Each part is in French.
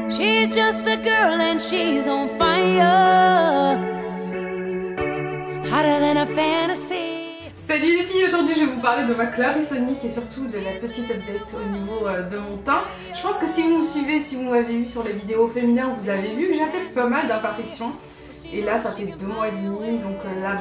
She's just a girl and she's on fire, hotter than a fantasy. Salut les filles, aujourd'hui je vais vous parler de ma Clarisonic et surtout de la petite update au niveau de mon teint. Je pense que si vous me suivez, si vous m'avez vu sur les vidéos féminines, vous avez vu que j'avais pas mal d'imperfections. Et là ça fait 2 mois et demi, donc là,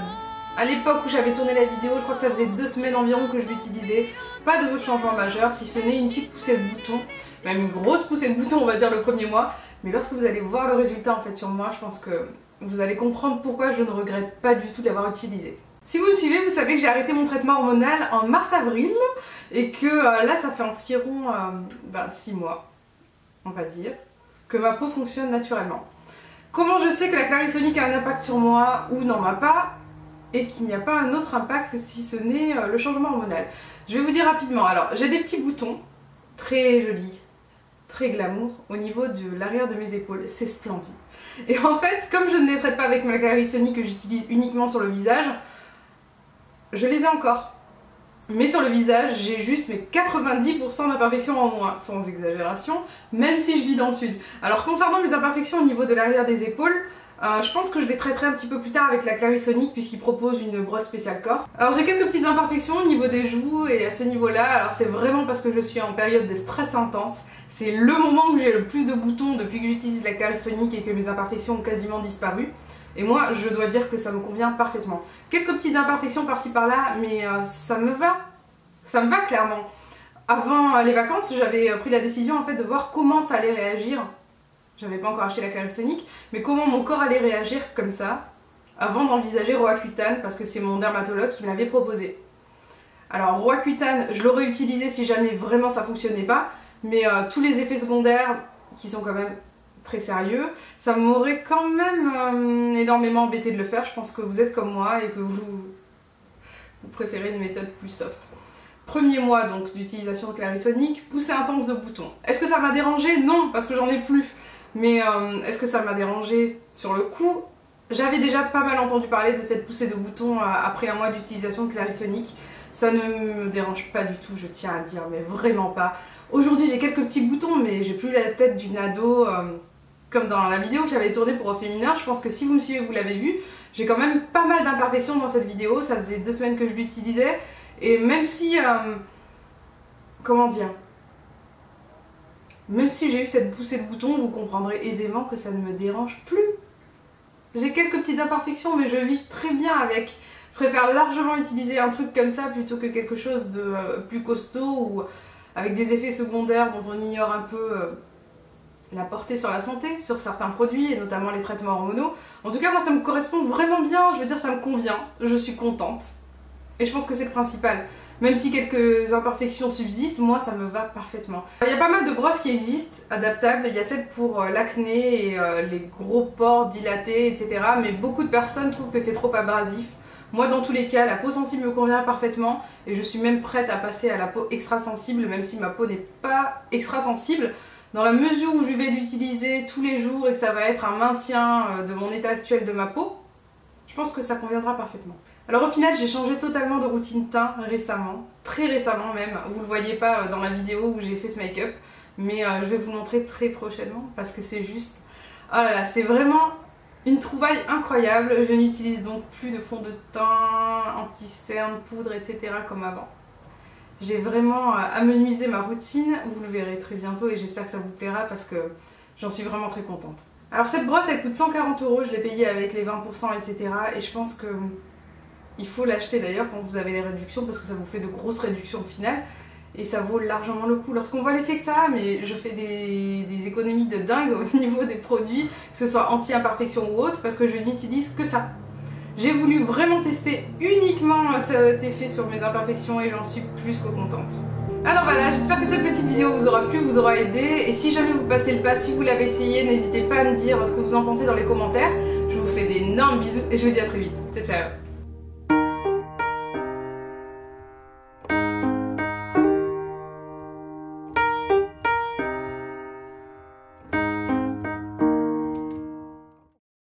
à l'époque où j'avais tourné la vidéo, je crois que ça faisait 2 semaines environ que je l'utilisais. Pas de changement majeur, si ce n'est une petite poussée de bouton, même une grosse poussée de bouton on va dire le premier mois. Mais lorsque vous allez voir le résultat en fait sur moi, je pense que vous allez comprendre pourquoi je ne regrette pas du tout de l'avoir utilisé. Si vous me suivez, vous savez que j'ai arrêté mon traitement hormonal en mars-avril et que là ça fait environ 6 mois, on va dire, que ma peau fonctionne naturellement. Comment je sais que la Clarisonic a un impact sur moi ou n'en a pas et qu'il n'y a pas un autre impact si ce n'est le changement hormonal? Je vais vous dire rapidement. Alors j'ai des petits boutons très jolis, très glamour au niveau de l'arrière de mes épaules, c'est splendide. Et en fait, comme je ne les traite pas avec ma Clarisonic que j'utilise uniquement sur le visage, je les ai encore. Mais sur le visage, j'ai juste mes 90% d'imperfections en moins, sans exagération, même si je vis dans le sud. Alors concernant mes imperfections au niveau de l'arrière des épaules, je pense que je les traiterai un petit peu plus tard avec la Clarisonic puisqu'il propose une brosse spéciale corps. Alors j'ai quelques petites imperfections au niveau des joues et à ce niveau-là, alors c'est vraiment parce que je suis en période de stress intense. C'est le moment où j'ai le plus de boutons depuis que j'utilise la Clarisonic et que mes imperfections ont quasiment disparu. Et moi, je dois dire que ça me convient parfaitement. Quelques petites imperfections par-ci par-là, mais ça me va. Ça me va clairement. Avant les vacances, j'avais pris la décision en fait de voir comment ça allait réagir. J'avais pas encore acheté la Clarisonic, mais comment mon corps allait réagir comme ça, avant d'envisager Roaccutane, parce que c'est mon dermatologue qui me l'avait proposé. Alors Roaccutane, je l'aurais utilisé si jamais vraiment ça fonctionnait pas, mais tous les effets secondaires, qui sont quand même très sérieux, ça m'aurait quand même énormément embêté de le faire. Je pense que vous êtes comme moi et que vous préférez une méthode plus soft. Premier mois donc d'utilisation de Clarisonic, poussée intense de boutons. Est-ce que ça m'a dérangé? Non, parce que j'en ai plus. Mais est-ce que ça m'a dérangé sur le coup? J'avais déjà pas mal entendu parler de cette poussée de boutons après un mois d'utilisation de Clarisonic. Ça ne me dérange pas du tout, je tiens à dire, mais vraiment pas. Aujourd'hui j'ai quelques petits boutons, mais j'ai plus la tête d'une ado. Comme dans la vidéo que j'avais tournée pour Au Féminin, je pense que si vous me suivez, vous l'avez vu, j'ai quand même pas mal d'imperfections dans cette vidéo, ça faisait 2 semaines que je l'utilisais, et même si, comment dire, même si j'ai eu cette poussée de boutons, vous comprendrez aisément que ça ne me dérange plus. J'ai quelques petites imperfections, mais je vis très bien avec. Je préfère largement utiliser un truc comme ça plutôt que quelque chose de plus costaud ou avec des effets secondaires dont on ignore un peu la portée sur la santé, sur certains produits, et notamment les traitements hormonaux. En tout cas, moi ça me correspond vraiment bien, je veux dire ça me convient, je suis contente. Et je pense que c'est le principal. Même si quelques imperfections subsistent, moi ça me va parfaitement. Il y a pas mal de brosses qui existent, adaptables, il y a celle pour l'acné et les gros pores dilatés, etc. Mais beaucoup de personnes trouvent que c'est trop abrasif. Moi dans tous les cas, la peau sensible me convient parfaitement et je suis même prête à passer à la peau extra sensible, même si ma peau n'est pas extra sensible. Dans la mesure où je vais l'utiliser tous les jours et que ça va être un maintien de mon état actuel de ma peau, je pense que ça conviendra parfaitement. Alors au final, j'ai changé totalement de routine teint récemment, très récemment même. Vous le voyez pas dans la vidéo où j'ai fait ce make-up, mais je vais vous le montrer très prochainement parce que c'est juste... Oh là là, c'est vraiment une trouvaille incroyable. Je n'utilise donc plus de fond de teint, anti-cerne, poudre, etc. comme avant. J'ai vraiment amenuisé ma routine, vous le verrez très bientôt et j'espère que ça vous plaira parce que j'en suis vraiment très contente. Alors cette brosse elle coûte 140 €, je l'ai payée avec les 20% etc. Et je pense que il faut l'acheter d'ailleurs quand vous avez les réductions parce que ça vous fait de grosses réductions au final et ça vaut largement le coup. Lorsqu'on voit l'effet que ça a, mais je fais des économies de dingue au niveau des produits, que ce soit anti-imperfection ou autre, parce que je n'utilise que ça. J'ai voulu vraiment tester uniquement cet effet sur mes imperfections et j'en suis plus que contente. Alors voilà, j'espère que cette petite vidéo vous aura plu, vous aura aidé. Et si jamais vous passez le pas, si vous l'avez essayé, n'hésitez pas à me dire ce que vous en pensez dans les commentaires. Je vous fais d'énormes bisous et je vous dis à très vite. Ciao ciao.